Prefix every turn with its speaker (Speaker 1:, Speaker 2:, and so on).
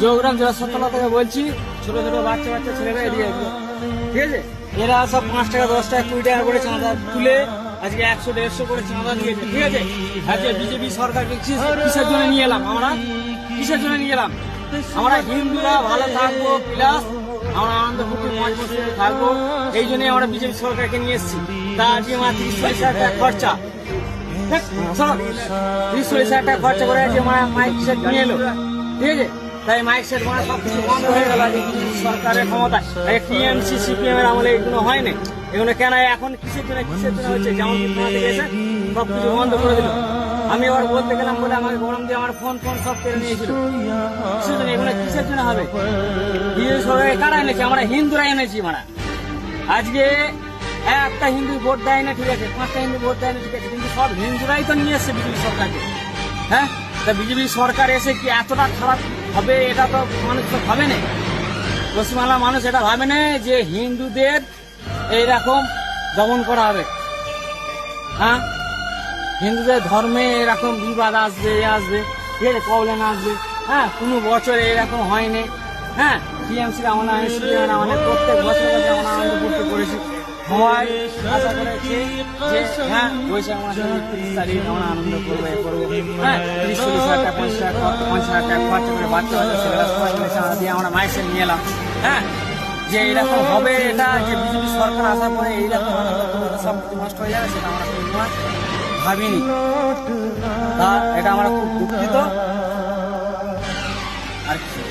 Speaker 1: যোগরাম জয়সতলা থেকে বলছি। ছোট ছোট বাচ্চা বাচ্চা ছেলেরা এদিকে, ঠিক আছে? এরা সব 5 টাকা 10 টাকা 20 টাকা করে চাঁদা তুলে আজকে 100-150 করে চাঁদা দিয়েছে, ঠিক আছে? আজকে বিজেপি সরকারকে কিসের জন্য নিয়ে এলাম আমরা? কিসের জন্য নিয়ে এলাম? আমরা হিন্দুরা ভালো থাকবো, প্লাস আমরা আনন্দ ফুর্তি মজ মস্তিতে থাকবো, এই জন্যই আমরা বিজেপি সরকারকে নিয়ে এসেছি। তা আজকে মাত্র 30-40 হাজার টাকা খরচা, 30-40 হাজার টাকা খরচা করে আজকে মাইক সেট নিয়ে এলো, ঠিক আছে? তাই মাইক সেট মানে সবকিছু বন্ধ হয়ে গেল সরকারের ক্ষমতা। টিএমসি সিপিএম এর আমলে এগুলো হয়নি। এগুলো কেন এখন কিসের জন্য হচ্ছে? যেমন এসে সবকিছু বন্ধ করে দিল। আমি এবার বলতে গেলাম বলে আমাকে গরম দিয়ে আমার ফোন সব কেড়ে নিয়েছিল। এগুলো কিসের জন্য হবে? কারা এনেছি? আমরা হিন্দুরা এনেছি। মারা আজকে একটা হিন্দু ভোট দেয় না, ঠিক আছে? 5টা হিন্দু ভোট দেয় না, ঠিক আছে? কিন্তু সব হিন্দুরাই তো নিয়ে এসছে বিজেপি সরকারকে। হ্যাঁ, তা বিজেপি সরকার এসে কি এতটা খারাপ হবে? এটা তো মানুষ তো ভাবে না, পশ্চিমবাংলার মানুষ এটা ভাবে না যে হিন্দুদের এইরকম দমন করা হবে। হ্যাঁ, হিন্দুদের ধর্মে এরকম বিবাদ আসবে, ঠিক আছে? প্রবলেম আসবে। হ্যাঁ, কোনো বছর এরকম হয়নি। হ্যাঁ, টিএমসির আমাদের প্রত্যেক বছর আমরা আনন্দ করতে করেছি। সবাই আশা করেছে যে হ্যাঁ বৈশাখ মাসের 30 তারিখ আমরা আনন্দ করবো, হ্যাঁ 30-40 হাজার টাকা 50 হাজার টাকা খরচা করে বাচ্চা ছেলেরা সবাই মিলে চাঁদা দিয়ে আমরা মাইসে নিয়ে এলাম। হ্যাঁ, যে এইরকম হবে, এটা যে বিজেপি সরকার আসার পরে এইরকম সব কিছু নষ্ট হয়ে যাবে, সেটা আমরা কোনো ভাবিনি। তা এটা আমরা খুব দুঃখিত আর কি।